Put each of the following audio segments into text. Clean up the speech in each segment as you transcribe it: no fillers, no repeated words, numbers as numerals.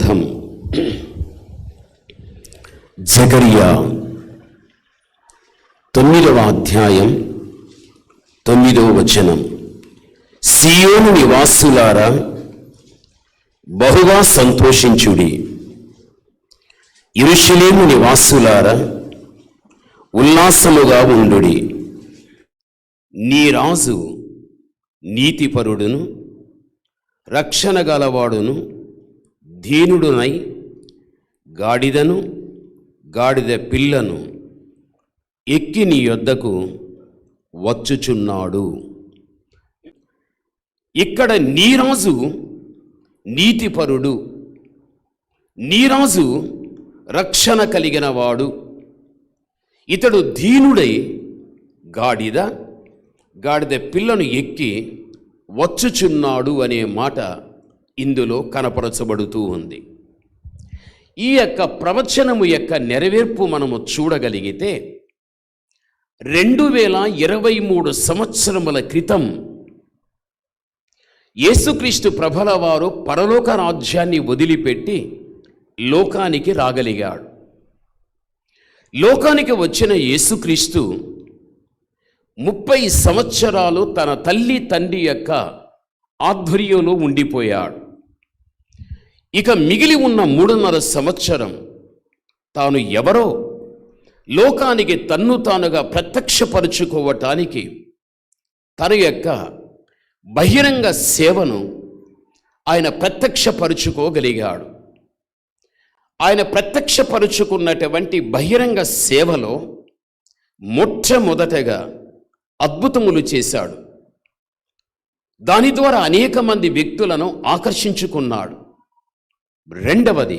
గ్రంథం జకరియా 9వ అధ్యాయం 9వ వచనం. సియోను నివాసులారా బహుగా సంతోషించుడి, యెరూషలేము నివాసులారా ఉల్లాసముగా ఉండుడి. నీ రాజు నీతిపరుడును రక్షణ గలవాడును దీనుడునై గాడిదను గాడిద పిల్లను ఎక్కి నీ యొద్దకు వచ్చుచున్నాడు. ఇక్కడ నీరాజు నీతిపరుడు, నీరాజు రక్షణ కలిగిన వాడు. ఇతడు దీనుడై గాడిద పిల్లను ఎక్కి వచ్చుచున్నాడు అనే మాట ఇందులో కనపరచబడుతూ ఉంది. ఈ యొక్క ప్రవచనము యొక్క నెరవేర్పు మనము చూడగలిగితే 2023 సంవత్సరముల క్రితం యేసుక్రీస్తు ప్రభుల వారు పరలోక రాజ్యాన్ని వదిలిపెట్టి లోకానికి రాగలిగాడు. లోకానికి వచ్చిన యేసుక్రీస్తు 30 సంవత్సరాలు తన తల్లి తండ్రి యొక్క ఆధ్వర్యంలో ఉండిపోయాడు. ఇక మిగిలి ఉన్న 3.5 సంవత్సరం తాను ఎవరో లోకానికి తన్ను తానుగా ప్రత్యక్షపరుచుకోవటానికి తన యొక్క బహిరంగ సేవను ఆయన ప్రత్యక్షపరుచుకోగలిగాడు. ఆయన ప్రత్యక్షపరుచుకున్నటువంటి బహిరంగ సేవలో మొట్టమొదటగా అద్భుతములు చేశాడు. దాని ద్వారా అనేక మంది వ్యక్తులను ఆకర్షించుకున్నాడు. రెండవది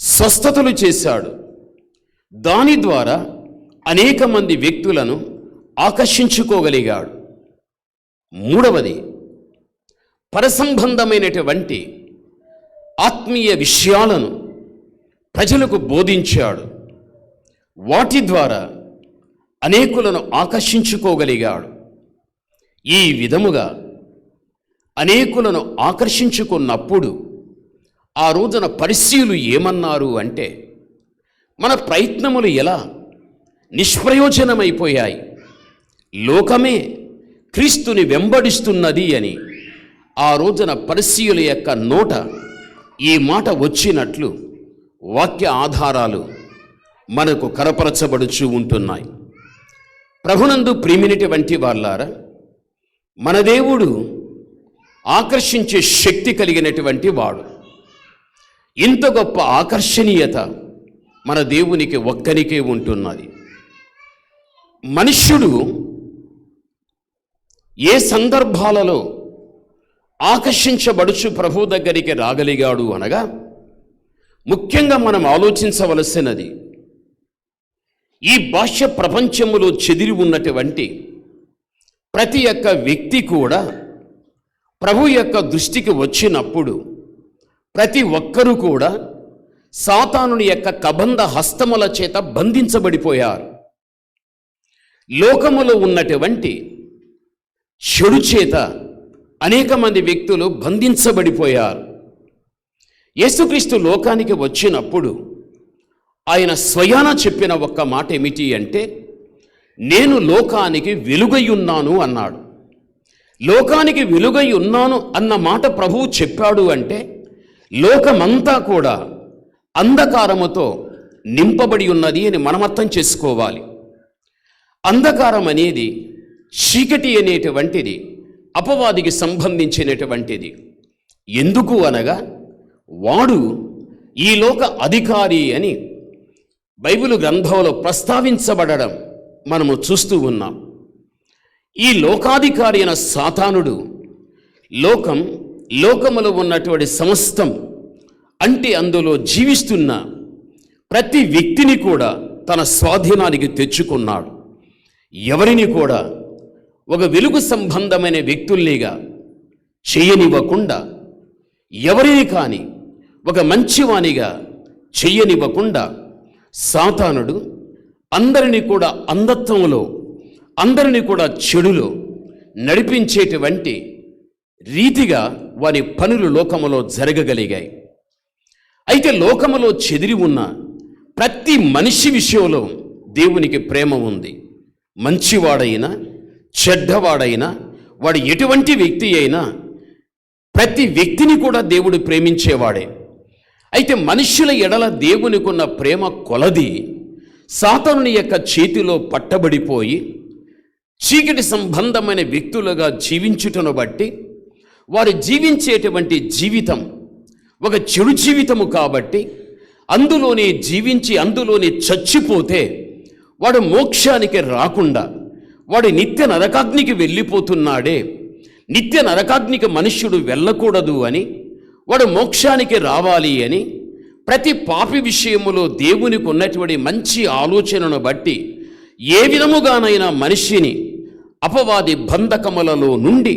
స్వస్థతలు చేశాడు. దాని ద్వారా అనేక మంది వ్యక్తులను ఆకర్షించుకోగలిగాడు. మూడవది పరసంబంధమైనటువంటి ఆత్మీయ విషయాలను ప్రజలకు బోధించాడు. వాటి ద్వారా అనేకులను ఆకర్షించుకోగలిగాడు. ఈ విధముగా అనేకులను ఆకర్షించుకున్నప్పుడు ఆ రోజున పరిసయ్యులు ఏమన్నారు అంటే, మన ప్రయత్నములు ఎలా నిష్ప్రయోజనమైపోయాయి, లోకమే క్రీస్తుని వెంబడిస్తున్నది అని ఆ రోజున పరిసయ్యుల యొక్క నోట ఈ మాట వచ్చినట్లు వాక్య ఆధారాలు మనకు కనపరచబడుచూ ఉంటున్నాయి. ప్రభునందు ప్రియమైనటువంటి వాళ్ళారా, మన దేవుడు ఆకర్షించే శక్తి కలిగినటువంటి వాడు. ఇంత గొప్ప ఆకర్షణీయత మన దేవునికి ఒక్కనికే ఉంటున్నది. మనుష్యుడు ఏ సందర్భాలలో ఆకర్షించబడుచు ప్రభు దగ్గరికి రాగలిగాడు అనగా, ముఖ్యంగా మనం ఆలోచించవలసినది, ఈ బాహ్య ప్రపంచములో చెదిరి ఉన్నటువంటి ప్రతి ఒక్క వ్యక్తి కూడా ప్రభు యొక్క దృష్టికి వచ్చినప్పుడు ప్రతి ఒక్కరూ కూడా సాతానుని యొక్క కబంధ హస్తముల చేత బంధించబడిపోయారు. లోకములో ఉన్నటువంటి చెడు చేత అనేక మంది వ్యక్తులు బంధించబడిపోయారు. యేసుక్రీస్తు లోకానికి వచ్చినప్పుడు ఆయన స్వయాన చెప్పిన ఒక్క మాట ఏమిటి అంటే, నేను లోకానికి వెలుగై ఉన్నాను అన్నాడు. లోకానికి వెలుగై ఉన్నాను అన్న మాట ప్రభువు చెప్పాడు అంటే, లోకమంతా కూడా అంధకారముతో నింపబడి ఉన్నది అని మనం అర్థం చేసుకోవాలి. అంధకారం అనేది, చీకటి అనేటువంటిది అపవాదికి సంబంధించినటువంటిది. ఎందుకు అనగా, వాడు ఈ లోక అధికారి అని బైబిల్ గ్రంథంలో ప్రస్తావించబడడం మనము చూస్తూ ఉన్నాం. ఈ లోకాధికారి అయిన సాతానుడు లోకములో ఉన్నటువంటి సమస్తం అంటే అందులో జీవిస్తున్న ప్రతి వ్యక్తిని కూడా తన స్వాధీనానికి తెచ్చుకున్నాడు. ఎవరిని కూడా ఒక వెలుగు సంబంధమైన వ్యక్తుల్నిగా చెయ్యనివ్వకుండా, ఎవరిని కానీ ఒక మంచివానిగా చెయ్యనివ్వకుండా సాతానుడు అందరినీ కూడా అంధత్వంలో, అందరినీ కూడా చెడులో నడిపించేటువంటి రీతిగా వారి పనులు లోకములో జరగగలిగాయి. అయితే లోకములో చెదిరి ఉన్న ప్రతి మనిషి విషయంలో దేవునికి ప్రేమ ఉంది. మంచివాడైనా చెడ్డవాడైనా వాడు ఎటువంటి వ్యక్తి అయినా ప్రతి వ్యక్తిని కూడా దేవుడు ప్రేమించేవాడే. అయితే మనుష్యుల ఎడల దేవునికున్న ప్రేమ కొలది సాతానుని యొక్క చేతిలో పట్టబడిపోయి చీకటి సంబంధమైన వ్యక్తులుగా జీవించుటను బట్టి వారు జీవించేటువంటి జీవితం ఒక చెడు జీవితము కాబట్టి అందులోనే జీవించి అందులోనే చచ్చిపోతే వాడు మోక్షానికి రాకుండా వాడు నిత్య నరకాగ్నికి వెళ్ళిపోతున్నాడే. నిత్య నరకాగ్నికి మనుష్యుడు వెళ్ళకూడదు అని, వాడు మోక్షానికి రావాలి అని ప్రతి పాపి విషయములో దేవునికి ఉన్నటువంటి మంచి ఆలోచనను బట్టి ఏ విధముగానైనా మనిషిని అపవాది బంధకములలో నుండి,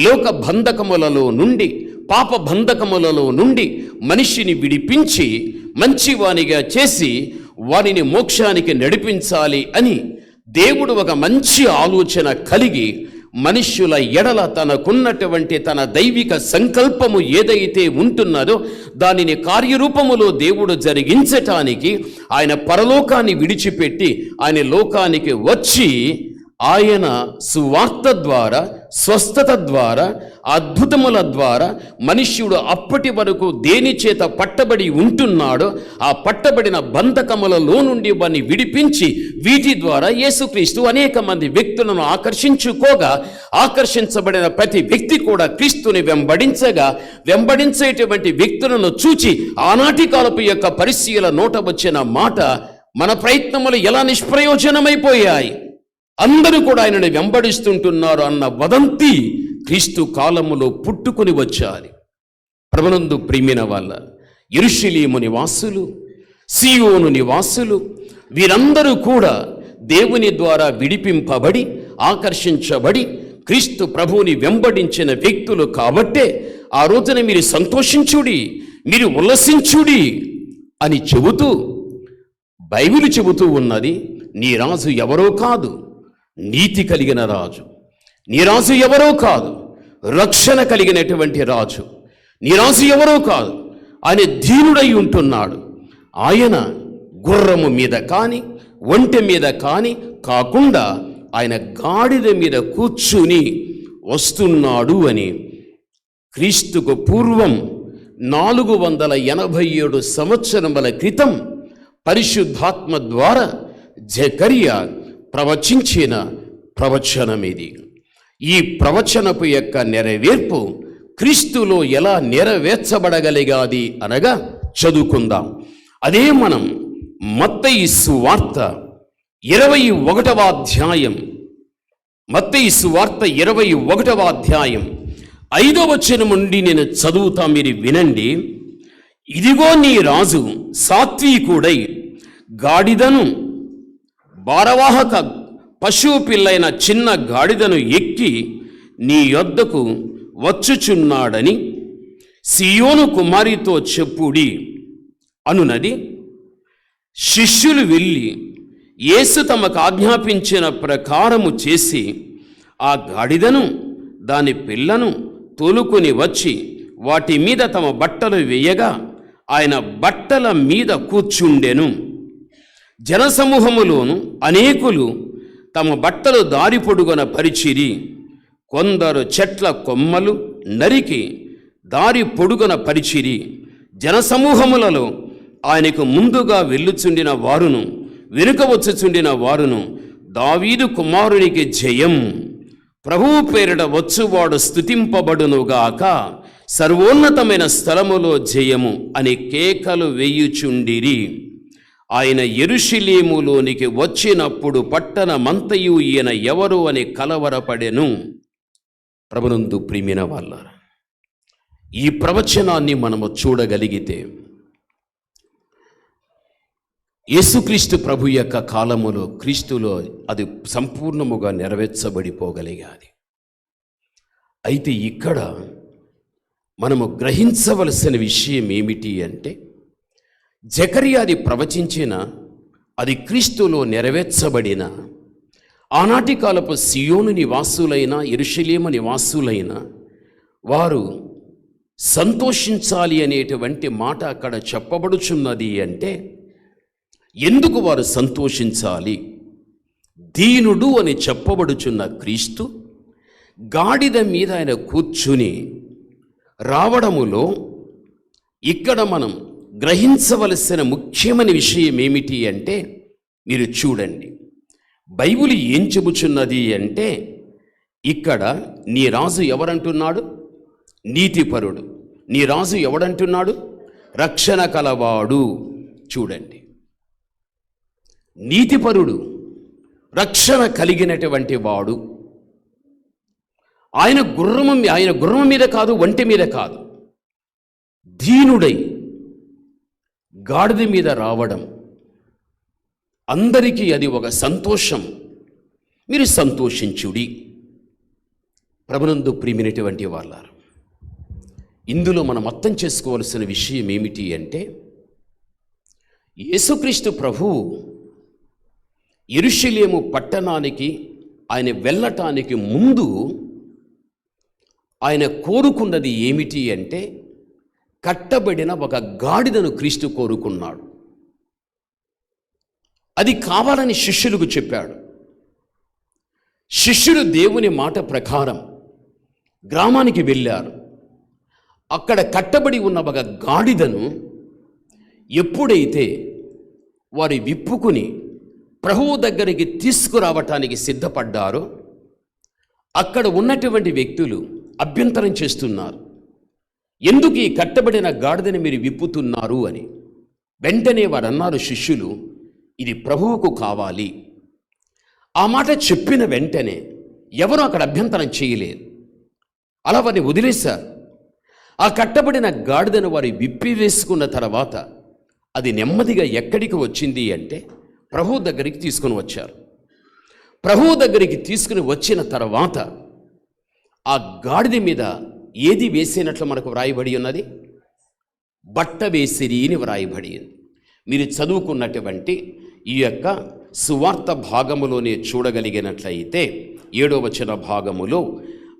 లోక బంధకములలో నుండి, పాప బంధకములలో నుండి మనిషిని విడిపించి మంచివానిగా చేసి వారిని మోక్షానికి నడిపించాలి అని దేవుడు ఒక మంచి ఆలోచన కలిగి మనుష్యుల ఎడల తనకున్నటువంటి తన దైవిక సంకల్పము ఏదైతే ఉంటున్నదో దానిని కార్యరూపములో దేవుడు జరిగించటానికి ఆయన పరలోకాన్ని విడిచిపెట్టి ఆయన లోకానికి వచ్చి ఆయన సువార్త ద్వారా, స్వస్థత ద్వారా, అద్భుతముల ద్వారా మనుష్యుడు అప్పటి వరకు దేని చేత పట్టబడి ఉంటున్నాడో ఆ పట్టబడిన బంధకములలో నుండి వారిని విడిపించి వీటి ద్వారా యేసుక్రీస్తు అనేక మంది వ్యక్తులను ఆకర్షించుకోగా ఆకర్షించబడిన ప్రతి వ్యక్తి కూడా క్రీస్తుని వెంబడించేటువంటి వ్యక్తులను చూచి ఆనాటి కాలపు యొక్క పరిశీల నోట వచ్చిన మాట, మన ప్రయత్నములు ఎలా నిష్ప్రయోజనమైపోయాయి, అందరూ కూడా ఆయనను వెంబడిస్తుంటున్నారు అన్న వదంతి క్రీస్తు కాలములో పుట్టుకొని వచ్చారు. ప్రభునందు ప్రియమైన వాళ్ళ యెరూషలేము నివాసులు, సీయోను నివాసులు వీరందరూ కూడా దేవుని ద్వారా విడిపింపబడి ఆకర్షించబడి క్రీస్తు ప్రభువుని వెంబడించిన వ్యక్తులు కాబట్టే ఆ రోజున మీరు సంతోషించుడి, మీరు ఉల్లసించుడి అని చెబుతూ బైబిలు చెబుతూ ఉన్నది. నీ రాజు ఎవరో కాదు, నీతి కలిగిన రాజు. నీ రాజు ఎవరో కాదు, రక్షణ కలిగినటువంటి రాజు. నీ రాజు ఎవరో కాదు, ఆయన దీనుడై ఉంటున్నాడు. ఆయన గుర్రము మీద కానీ ఒంటె మీద కానీ కాకుండా ఆయన గాడిద మీద కూర్చుని వస్తున్నాడు అని క్రీస్తుకు పూర్వం 487 సంవత్సరముల క్రితం పరిశుద్ధాత్మ ద్వారా జకరియా ప్రవచించిన ప్రవచనం ఇది. ఈ ప్రవచనపు యొక్క నెరవేర్పు క్రీస్తులో ఎలా నెరవేర్చబడగలిగాది అనగా చదువుకుందాం. అదే మనం మత్తయి సువార్త 21వ అధ్యాయం, మత్తయి సువార్త 21వ అధ్యాయం 5వ వచనం నుండి నేను చదువుతా, మీరు వినండి. ఇదిగో నీ రాజు సాత్వికుడై గాడిదను, భారవాహక పశువు పిల్లైన చిన్న గాడిదను ఎక్కి నీ యొద్దకు వచ్చుచున్నాడని సీయోను కుమారితో చెప్పుడి అనునది. శిష్యులు వెళ్ళి యేసు తమకు ఆజ్ఞాపించిన ప్రకారము చేసి ఆ గాడిదను దాని పిల్లను తోలుకొని వచ్చి వాటి మీద తమ బట్టలు వేయగా ఆయన బట్టల మీద కూర్చుండెను. జనసమూహములోను అనేకులు తమ బట్టలు దారి పొడుగున పరిచిరి. కొందరు చెట్ల కొమ్మలు నరికి దారి పొడుగున పరిచిరి. జనసమూహములలో ఆయనకు ముందుగా వెళ్ళుచుండిన వారును వెనుక వచ్చుచుండిన వారును, దావీదు కుమారునికి జయం, ప్రభువు పేరిట వచ్చువాడు స్తుతింపబడునుగాక, సర్వోన్నతమైన స్థలములో జయము అని కేకలు వేయుచుండిరి. ఆయన యెరూషలేములోనికి వచ్చినప్పుడు పట్టణమంతయు ఈయన ఎవరు అని కలవరపడెను. ప్రభునందు ప్రియమైన వాళ్ళారా, ఈ ప్రవచనాన్ని మనము చూడగలిగితే యేసుక్రీస్తు ప్రభు యొక్క కాలములో క్రీస్తులో అది సంపూర్ణముగా నెరవేర్చబడిపోగలిగాది. అయితే ఇక్కడ మనము గ్రహించవలసిన విషయం ఏమిటి అంటే, జకర్యాది ప్రవచించిన అది క్రీస్తులో నెరవేర్చబడిన ఆనాటి కాలపు సియోను నివాసులైన యెరూషలేము నివాసులైన వారు సంతోషించాలి అనేటువంటి మాట అక్కడ చెప్పబడుచున్నది అంటే ఎందుకు వారు సంతోషించాలి? దీనుడు అని చెప్పబడుచున్న క్రీస్తు గాడిద మీద ఆయన కూర్చుని రావడములో ఇక్కడ మనం గ్రహించవలసిన ముఖ్యమైన విషయం ఏమిటి అంటే, మీరు చూడండి, బైబిల్ ఏం చెబుచున్నది అంటే, ఇక్కడ నీ రాజు ఎవరంటున్నాడు? నీతిపరుడు. నీ రాజు ఎవడంటున్నాడు? రక్షణ కలవాడు. చూడండి, నీతిపరుడు, రక్షణ కలిగినటువంటి వాడు. ఆయన గుర్రం మీద కాదు, ఒంటె మీద కాదు, దీనుడై గాడిద మీద రావడం అందరికీ అది ఒక సంతోషం. మీరు సంతోషించుడి. ప్రభునందు ప్రియమైనటువంటి వాళ్ళారు, ఇందులో మనం అర్థం చేసుకోవలసిన విషయం ఏమిటి అంటే, యేసుక్రీస్తు ప్రభువు యెరూషలేము పట్టణానికి ఆయన వెళ్ళటానికి ముందు ఆయన కోరుకున్నది ఏమిటి అంటే, కట్టబడిన ఒక గాడిదను క్రీస్తు కోరుకున్నాడు. అది కావాలని శిష్యులకు చెప్పాడు. శిష్యులు దేవుని మాట ప్రకారం గ్రామానికి వెళ్ళారు. అక్కడ కట్టబడి ఉన్న ఒక గాడిదను ఎప్పుడైతే వారు విప్పుకుని ప్రభువు దగ్గరికి తీసుకురావటానికి సిద్ధపడ్డారో, అక్కడ ఉన్నటువంటి వ్యక్తులు అభ్యంతరం చేస్తున్నారు. ఎందుకు ఈ కట్టబడిన గాడిదని మీరు విప్పుతున్నారు అని. వెంటనే వారు అన్నారు, శిష్యులు, ఇది ప్రభువుకు కావాలి. ఆ మాట చెప్పిన వెంటనే ఎవరు అక్కడ అభ్యంతరం చేయలేదు. అలా వారిని వదిలేశారు. ఆ కట్టబడిన గాడిదను వారు విప్పివేసుకున్న తర్వాత అది నెమ్మదిగా ఎక్కడికి వచ్చింది అంటే, ప్రభువు దగ్గరికి తీసుకుని వచ్చారు. ప్రభువు దగ్గరికి తీసుకుని వచ్చిన తర్వాత ఆ గాడిద మీద ఏది వేసినట్లు మనకు వ్రాయబడి ఉన్నది? బట్ట వేసిరి అని వ్రాయబడి ఉంది. మీరు చదువుకున్నటువంటి ఈ యొక్క సువార్త భాగములోనే చూడగలిగినట్లయితే 7వ వచన భాగములో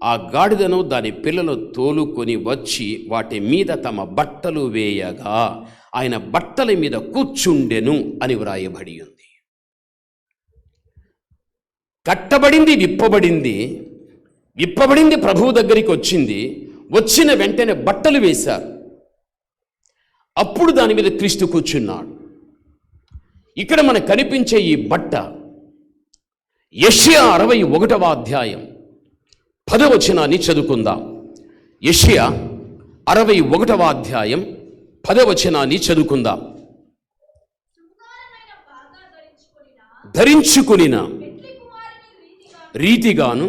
ఆ గాడిదను దాని పిల్లలు తోలుకొని వచ్చి వాటి మీద తమ బట్టలు వేయగా ఆయన బట్టల మీద కూర్చుండెను అని వ్రాయబడి ఉంది. కట్టబడింది, విప్పబడింది ప్రభువు దగ్గరికి వచ్చింది. వచ్చిన వెంటనే బట్టలు వేశారు. అప్పుడు దాని మీద క్రీస్తు కూర్చున్నాడు. ఇక్కడ మనకు కనిపించే ఈ బట్ట యెషయా 61వ అధ్యాయం 10వ వచనాన్ని చదువుకుందాం. యెషయా 61వ అధ్యాయం 10వ వచనాన్ని చదువుకుందాం. ధరించుకునిన రీతిగాను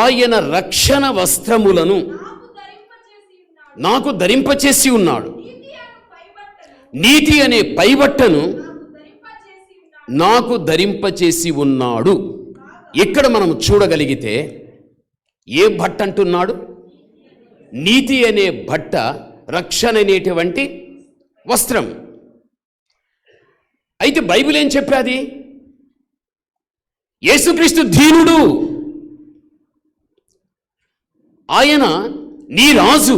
ఆయన రక్షణ వస్త్రములను నాకు ధరింపచేసి ఉన్నాడు. నీతి అనే పైబట్టను నాకు ధరింపచేసి ఉన్నాడు. ఇక్కడ మనం చూడగలిగితే ఏ బట్ట అంటున్నాడు? నీతి అనే బట్ట, రక్షణ అనేటువంటి వస్త్రం. అయితే బైబిల్ ఏం చెప్పాది? యేసుక్రీస్తు దీనుడు, ఆయన నీ రాజు.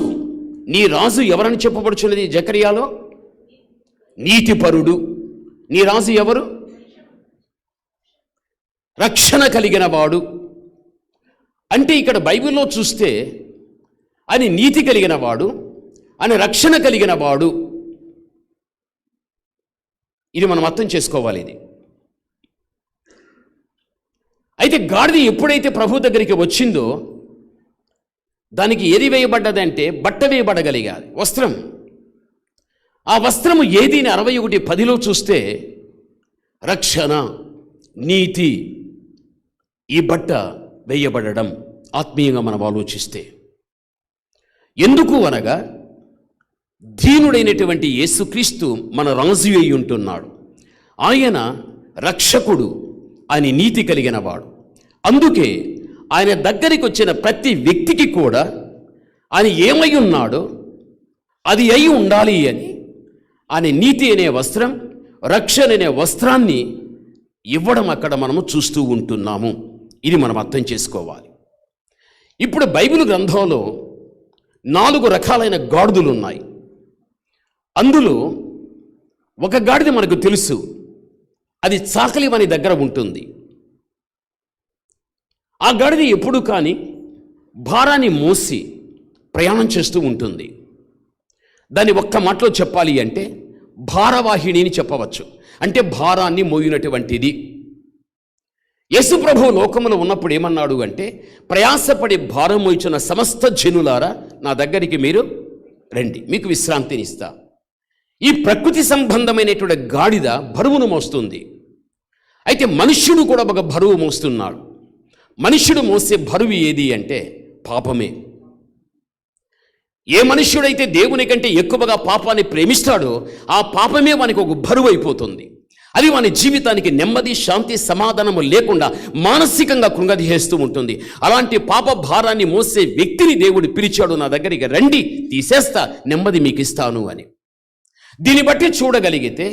నీ రాజు ఎవరని చెప్పబడుచున్నది జకర్యాలో? నీతిపరుడు. నీ రాజు ఎవరు? రక్షణ కలిగిన వాడు. అంటే ఇక్కడ బైబిల్లో చూస్తే ఆయన నీతి కలిగిన వాడు, ఆయన రక్షణ కలిగిన వాడు. ఇది మనం అర్థం చేసుకోవాలి. ఇది అయితే గాడిద ఎప్పుడైతే ప్రభు దగ్గరికి వచ్చిందో దానికి ఏది వేయబడ్డదంటే బట్ట వేయబడగలిగాది, వస్త్రం. ఆ వస్త్రము ఏది అని 61:10 చూస్తే రక్షణ, నీతి, ఈ బట్ట వేయబడడం ఆత్మీయంగా మనం ఆలోచిస్తే. ఎందుకు అనగా దీనుడైనటువంటి యేసుక్రీస్తు మన రాజు అయి ఉంటున్నాడు. ఆయన రక్షకుడు, ఆయన నీతి కలిగిన వాడు. అందుకే ఆయన దగ్గరికి వచ్చిన ప్రతి వ్యక్తికి కూడా ఆయన ఏమై ఉన్నాడో అది అయి ఉండాలి అని ఆయన నీతి అనే వస్త్రం, రక్షణ అనే వస్త్రాన్ని ఇవ్వడం అక్కడ మనము చూస్తూ ఉంటున్నాము. ఇది మనం అర్థం చేసుకోవాలి. ఇప్పుడు బైబిల్ గ్రంథంలో 4 రకాలైన గాడిదలు ఉన్నాయి. అందులో ఒక గాడిద మనకు తెలుసు, అది చాకలి వాని దగ్గర ఉంటుంది. ఆ గాడిద ఎప్పుడు కానీ భారాన్ని మోసి ప్రయాణం చేస్తూ ఉంటుంది. దాన్ని ఒక్క మాటలో చెప్పాలి అంటే భారవాహిని అని చెప్పవచ్చు. అంటే భారాన్ని మోయినటువంటిది. యేసు ప్రభువు లోకములో ఉన్నప్పుడు ఏమన్నాడు అంటే, ప్రయాసపడి భారం మోయిచున్న సమస్త జనులారా నా దగ్గరికి మీరు రండి, మీకు విశ్రాంతినిస్తా. ఈ ప్రకృతి సంబంధమైనటువంటి గాడిద బరువును మోస్తుంది. అయితే మనుష్యుడు కూడా ఒక బరువు మోస్తున్నాడు. మనుష్యుడు మోసే బరువు ఏది అంటే పాపమే. ఏ మనుష్యుడైతే దేవుని కంటే ఎక్కువగా పాపాన్ని ప్రేమిస్తాడో ఆ పాపమే వానికి ఒక బరువు అయిపోతుంది. అది వాని జీవితానికి నెమ్మది, శాంతి, సమాధానము లేకుండా మానసికంగా కృంగదీస్తూ ఉంటుంది. అలాంటి పాప భారాన్ని మోసే వ్యక్తిని దేవుడు పిలిచాడు, నా దగ్గరికి రండి, తీసేస్తా, నెమ్మది మీకు ఇస్తాను అని. దీన్ని బట్టి చూడగలిగితే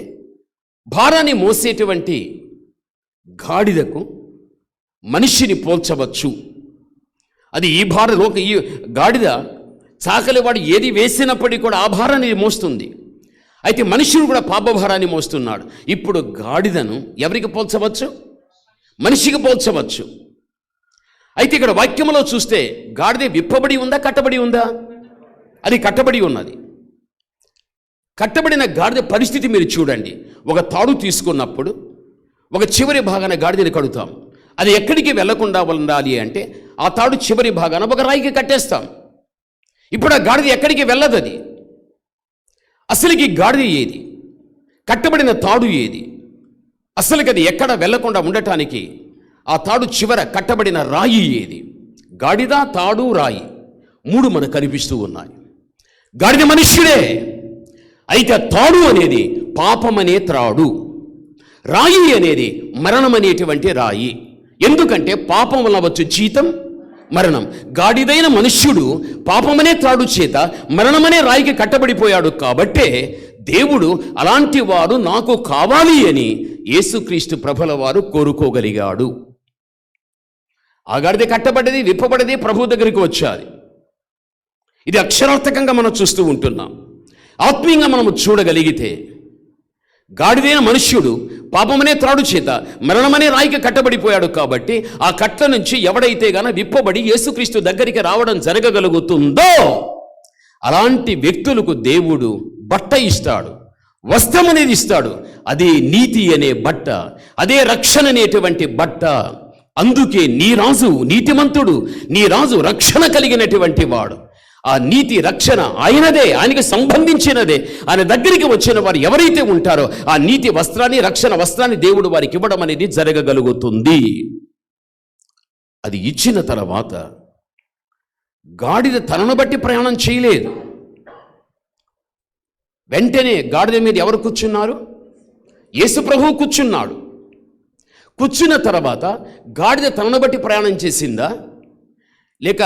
భారాన్ని మోసేటువంటి గాడిదకు మనిషిని పోల్చవచ్చు. అది ఈ గాడిద చాకలివాడు ఏది వేసినప్పటికీ కూడా ఆ భారాన్ని మోస్తుంది. అయితే మనుషుడు కూడా పాపభారాన్ని మోస్తున్నాడు. ఇప్పుడు గాడిదను ఎవరికి పోల్చవచ్చు? మనిషికి పోల్చవచ్చు. అయితే ఇక్కడ వాక్యంలో చూస్తే గాడిద విప్పబడి ఉందా, కట్టబడి ఉందా? అది కట్టబడి ఉన్నది. కట్టబడిన గాడిద పరిస్థితి మీరు చూడండి. ఒక తాడు తీసుకున్నప్పుడు ఒక చివరి భాగాన గాడిదని కడుతాం. అది ఎక్కడికి వెళ్లకుండా ఉండాలి అంటే ఆ తాడు చివరి భాగాన ఒక రాయికి కట్టేస్తాం. ఇప్పుడు ఆ గాడిద ఎక్కడికి వెళ్ళదు. అది అసలుకి గాడిద ఏది? కట్టబడిన తాడు ఏది? అసలుకి అది ఎక్కడ వెళ్లకుండా ఉండటానికి ఆ తాడు చివర కట్టబడిన రాయి ఏది? గాడిద, తాడు, రాయి 3 మనకు కనిపిస్తూ ఉన్నాయి. గాడిద మనుష్యుడే. అయితే తాడు అనేది పాపమనే త్రాడు, రాయి అనేది మరణమనేటువంటి రాయి. ఎందుకంటే పాపం వల్ల వచ్చు జీతం మరణం. గాడిదైన మనుష్యుడు పాపమనే త్రాడు చేత మరణమనే రాయికి కట్టబడిపోయాడు. కాబట్టే దేవుడు అలాంటి వారు నాకు కావాలి అని యేసుక్రీస్తు ప్రభుల వారు కోరుకోగలిగాడు. ఆ గాడిద కట్టబడ్డది, విప్పబడ్డది, ప్రభు దగ్గరికి వచ్చాది. ఇది అక్షరార్థకంగా మనం చూస్తూ ఉంటున్నాం. ఆత్మీయంగా మనము చూడగలిగితే గాడిదైన మనుష్యుడు పాపమనే త్రాడు చేత మరణమనే రాయికి కట్టబడిపోయాడు. కాబట్టి ఆ కట్ల నుంచి ఎవడైతే గాన విప్పబడి యేసుక్రీస్తు దగ్గరికి రావడం జరగగలుగుతుందో అలాంటి వ్యక్తులకు దేవుడు బట్ట ఇస్తాడు, వస్త్రం అనేది ఇస్తాడు. అదే నీతి అనే బట్ట, అదే రక్షణ అనేటువంటి బట్ట. అందుకే నీ రాజు నీతిమంతుడు, నీ రాజు రక్షణ కలిగినటువంటి వాడు. ఆ నీతి రక్షణ ఆయనదే, ఆయనకి సంబంధించినదే. ఆయన దగ్గరికి వచ్చిన వారు ఎవరైతే ఉంటారో ఆ నీతి వస్త్రాన్ని, రక్షణ వస్త్రాన్ని దేవుడు వారికి ఇవ్వడం అనేది జరగగలుగుతుంది. అది ఇచ్చిన తర్వాత గాడిద తనను బట్టి ప్రయాణం చేయలేదు. వెంటనే గాడిద మీద ఎవరు కూర్చున్నారు? యేసు ప్రభువు కూర్చున్నాడు. కూర్చున్న తర్వాత గాడిద తనను బట్టి ప్రయాణం చేసిందా, లేక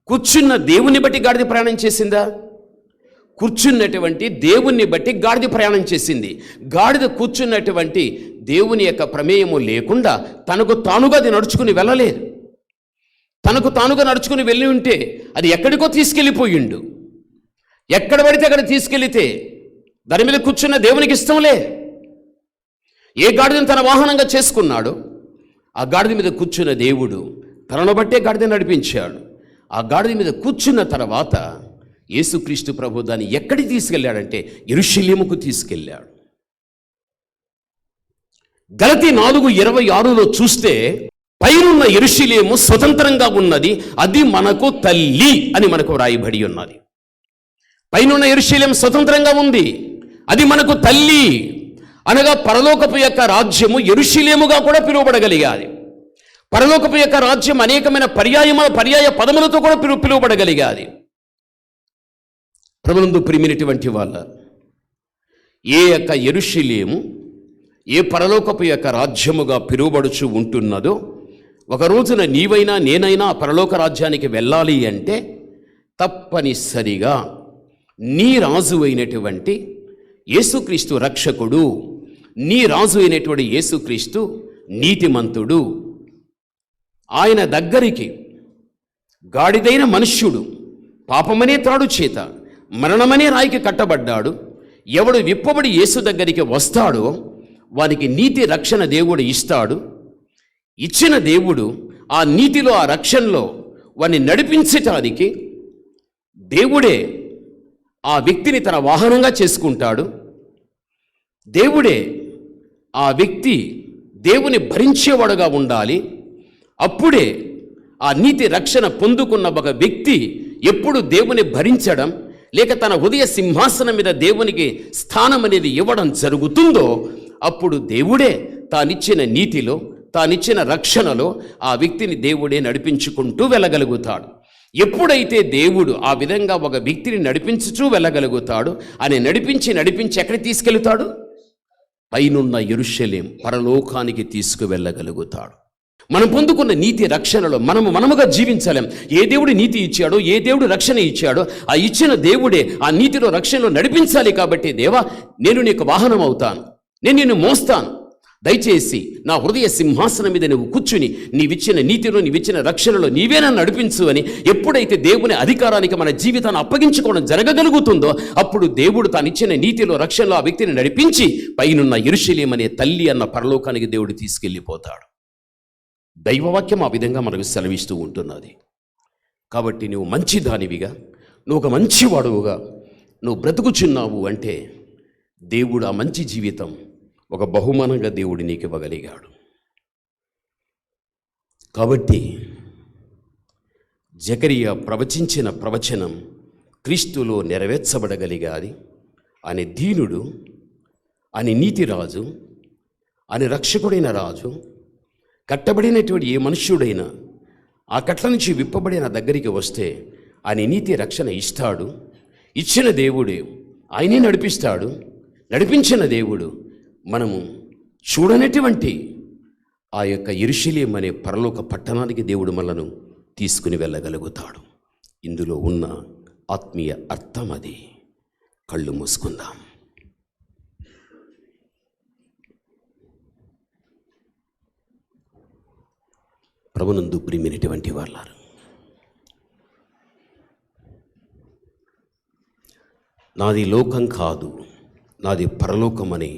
కూర్చున్న దేవుని బట్టి గాడిద ప్రయాణం చేసిందా? కూర్చున్నటువంటి దేవుణ్ణి బట్టి గాడిద ప్రయాణం చేసింది. గాడిద కూర్చున్నటువంటి దేవుని యొక్క ప్రమేయము లేకుండా తనకు తానుగా అది నడుచుకుని వెళ్ళలేదు. తనకు తానుగా నడుచుకుని వెళ్ళి ఉంటే అది ఎక్కడికో తీసుకెళ్ళిపోయిండు. ఎక్కడ పడితే అక్కడ తీసుకెళ్లితే దాని మీద కూర్చున్న దేవునికి ఇష్టంలే. ఏ గాడిదను తన వాహనంగా చేసుకున్నాడో ఆ గాడిద మీద కూర్చున్న దేవుడు తనను బట్టే గాడిద నడిపించాడు. ఆ గాడిద మీద కూర్చున్న తర్వాత యేసుక్రీస్తు ప్రభు దాన్ని ఎక్కడికి తీసుకెళ్ళాడంటే యెరూషలేముకు తీసుకెళ్ళాడు. గలతీ 4:26లో చూస్తే పైనున్న యెరూషలేము స్వతంత్రంగా ఉన్నది, అది మనకు తల్లి అని మనకు రాయబడి ఉన్నది. పైనున్న యెరూషలేము స్వతంత్రంగా ఉంది, అది మనకు తల్లి అనగా పరలోకపు యొక్క రాజ్యము యెరూషలేముగా కూడా పిలువబడగలిగాది. పరలోకపు యొక్క రాజ్యం అనేకమైన పర్యాయ పదములతో కూడా పిలువబడగలిగాది. ప్రభునందు ప్రియమైనటువంటి వాళ్ళ, ఏ యొక్క యెరూషలేము ఏ పరలోకపు యొక్క రాజ్యముగా పిలువబడుచు ఉంటున్నదో, ఒక రోజున నీవైనా నేనైనా పరలోక రాజ్యానికి వెళ్ళాలి అంటే తప్పనిసరిగా నీ రాజు అయినటువంటి యేసుక్రీస్తు రక్షకుడు నీ రాజు అయినటువంటి యేసుక్రీస్తు నీతిమంతుడు. ఆయన దగ్గరికి గాడిదైన మనుష్యుడు పాపమనే త్రాడు చేత మరణమనే రాయికి కట్టబడ్డాడు. ఎవడు విప్పబడి యేసు దగ్గరికి వస్తాడో వానికి నీతి రక్షణ దేవుడు ఇస్తాడు. ఇచ్చిన దేవుడు ఆ నీతిలో, ఆ రక్షణలో వారిని నడిపించటానికి దేవుడే ఆ వ్యక్తిని తన వాహనంగా చేసుకుంటాడు. దేవుడే ఆ వ్యక్తి దేవుని భరించేవాడుగా ఉండాలి. అప్పుడే ఆ నీతి రక్షణ పొందుకున్న ఒక వ్యక్తి ఎప్పుడు దేవుని భరించడం లేక తన హృదయ సింహాసనం మీద దేవునికి స్థానం అనేది ఇవ్వడం జరుగుతుందో అప్పుడు దేవుడే తానిచ్చిన నీతిలో, తానిచ్చిన రక్షణలో ఆ వ్యక్తిని దేవుడే నడిపించుకుంటూ వెళ్ళగలుగుతాడు. ఎప్పుడైతే దేవుడు ఆ విధంగా ఒక వ్యక్తిని నడిపించుచూ వెళ్ళగలుగుతాడు, అని నడిపించి ఎక్కడికి తీసుకెళ్తాడు? పైనున్న యెరూషలేం పరలోకానికి తీసుకువెళ్ళగలుగుతాడు. మనం పొందుకున్న నీతి రక్షణలో మనముగా జీవించలేం. ఏ దేవుడు నీతి ఇచ్చాడో, ఏ దేవుడు రక్షణ ఇచ్చాడో ఆ ఇచ్చిన దేవుడే ఆ నీతిలో, రక్షణలో నడిపించాలి. కాబట్టి దేవా, నేను నీకు వాహనం అవుతాను, నేను నిన్ను మోస్తాను, దయచేసి నా హృదయ సింహాసనం మీద నువ్వు కూర్చుని నీవిచ్చిన నీతిలో, నీవిచ్చిన రక్షణలో నీవే నన్ను నడిపించు అని ఎప్పుడైతే దేవుని అధికారానికి మన జీవితాన్ని అప్పగించుకోవడం జరగగలుగుతుందో అప్పుడు దేవుడు తానిచ్చిన నీతిలో, రక్షణలో ఆ వ్యక్తిని నడిపించి పైనున్న యెరూషలేం అనే తల్లి అన్న పరలోకానికి దేవుడు తీసుకెళ్ళిపోతాడు. దైవవాక్యం ఆ విధంగా మనకు సెలవిస్తూ ఉంటున్నది. కాబట్టి నువ్వు మంచి దానివిగా, నువ్వు ఒక మంచి వాడువుగా నువ్వు బ్రతుకుచున్నావు అంటే దేవుడు ఆ మంచి జీవితం ఒక బహుమానంగా దేవుడు నీకు ఇవ్వగలిగాడు. కాబట్టి జకరియా ప్రవచించిన ప్రవచనం క్రీస్తులో నెరవేర్చబడగలిగాది. అని దీనుడు, అని నీతిరాజు, అని రక్షకుడైన రాజు, కట్టబడినటువంటి ఏ మనుష్యుడైనా ఆ కట్ల నుంచి విప్పబడిన దగ్గరికి వస్తే ఆయన నీతి రక్షణ ఇస్తాడు. ఇచ్చిన దేవుడే ఆయనే నడిపిస్తాడు. నడిపించిన దేవుడు మనము చూడనటువంటి ఆ యొక్క యెరూషలేం అనే పరలోక పట్టణానికి దేవుడు మనలను తీసుకుని వెళ్ళగలుగుతాడు. ఇందులో ఉన్న ఆత్మీయ అర్థం అది. కళ్ళు మూసుకుందాం. ప్రభునందు ప్రియమైనటువంటి వాళ్ళారు, నాది లోకం కాదు, నాది పరలోకం అని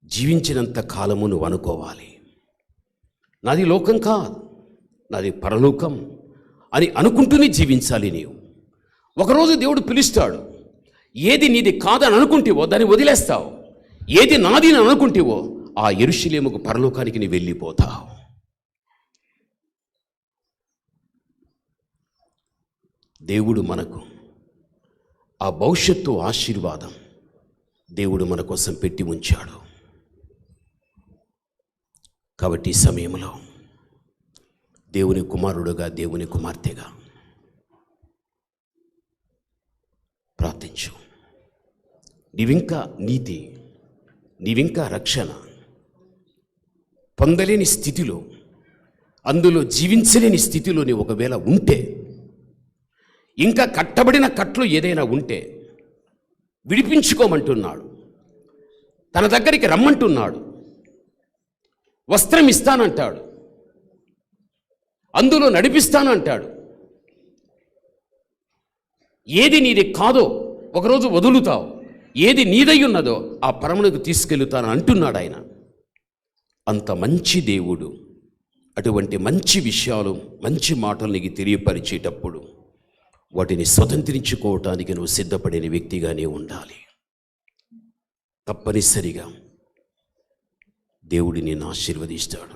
జీవించినంత కాలము నువ్వు అనుకోవాలి. నాది లోకం కాదు, నాది పరలోకం అని అనుకుంటూనే జీవించాలి నీవు. ఒకరోజు దేవుడు పిలుస్తాడు. ఏది నీది కాదని అనుకుంటేవో దాన్ని వదిలేస్తావు. ఏది నాది అని అనుకుంటేవో ఆ యెరూషలేముకు, పరలోకానికి నీ వెళ్ళిపోతావు. దేవుడు మనకు ఆ భవిష్యత్తు ఆశీర్వాదం దేవుడు మన కోసం పెట్టి ఉంచాడు. కాబట్టి ఈ సమయంలో దేవుని కుమారుడుగా, దేవుని కుమార్తెగా ప్రార్థించు. నీవింకా నీతి, నీవింకా రక్షణ పొందలేని స్థితిలో, అందులో జీవించలేని స్థితిలో నీవు ఒకవేళ ఉంటే, ఇంకా కట్టబడిన కట్లు ఏదైనా ఉంటే విడిపించుకోమంటున్నాడు. తన దగ్గరికి రమ్మంటున్నాడు. వస్త్రం ఇస్తానంటాడు, అందులో నడిపిస్తానంటాడు. ఏది నీది కాదో ఒకరోజు వదులుతావు, ఏది నీదై ఉన్నదో ఆ పరమునకు తీసుకెళ్తాను అంటున్నాడు ఆయన. అంత మంచి దేవుడు అటువంటి మంచి విషయాలు, మంచి మాటలు నీకు తెలియపరిచేటప్పుడు వాటిని స్వతంత్రించుకోవటానికి నువ్వు సిద్ధపడిన వ్యక్తిగానే ఉండాలి. తప్పనిసరిగా దేవుడు నిన్ను ఆశీర్వదిస్తాడు.